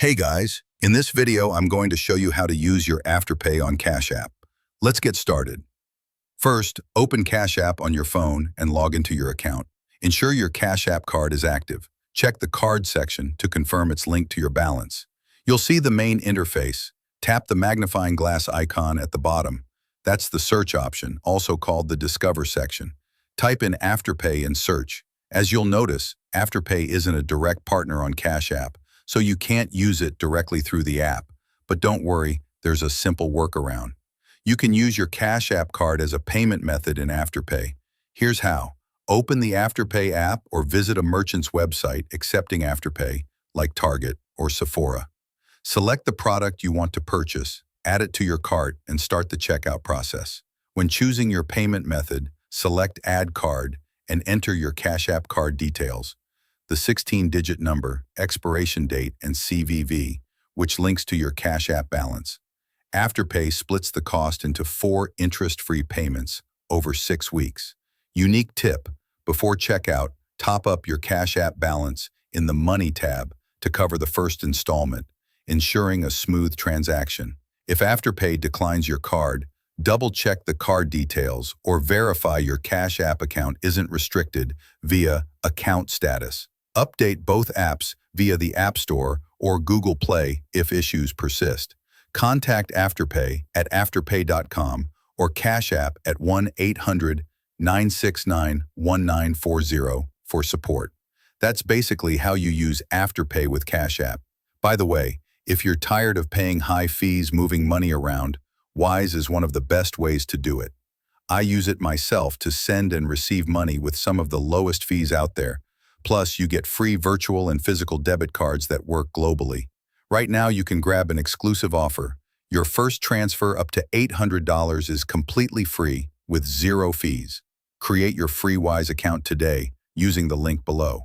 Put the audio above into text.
Hey guys, in this video I'm going to show you how to use your Afterpay on Cash App. Let's get started. First, open Cash App on your phone and log into your account. Ensure your Cash App card is active. Check the card section to confirm it's linked to your balance. You'll see the main interface. Tap the magnifying glass icon at the bottom. That's the search option, also called the Discover section. Type in Afterpay and search. As you'll notice, Afterpay isn't a direct partner on Cash App, so you can't use it directly through the app. But don't worry, there's a simple workaround. You can use your Cash App card as a payment method in Afterpay. Here's how. Open the Afterpay app or visit a merchant's website accepting Afterpay, like Target or Sephora. Select the product you want to purchase, add it to your cart, and start the checkout process. When choosing your payment method, select Add Card and enter your Cash App card details. The 16-digit number, expiration date, and CVV, which links to your Cash App balance. Afterpay splits the cost into 4 interest-free payments over 6 weeks. Unique tip: before checkout, top up your Cash App balance in the Money tab to cover the first installment, ensuring a smooth transaction. If Afterpay declines your card, double-check the card details or verify your Cash App account isn't restricted via Account Status. Update both apps via the App Store or Google Play if issues persist. Contact Afterpay at afterpay.com or Cash App at 1-800-969-1940 for support. That's basically how you use Afterpay with Cash App. By the way, if you're tired of paying high fees moving money around, Wise is one of the best ways to do it. I use it myself to send and receive money with some of the lowest fees out there. Plus, you get free virtual and physical debit cards that work globally. Right now, you can grab an exclusive offer. Your first transfer up to $800 is completely free with 0 fees. Create your free Wise account today using the link below.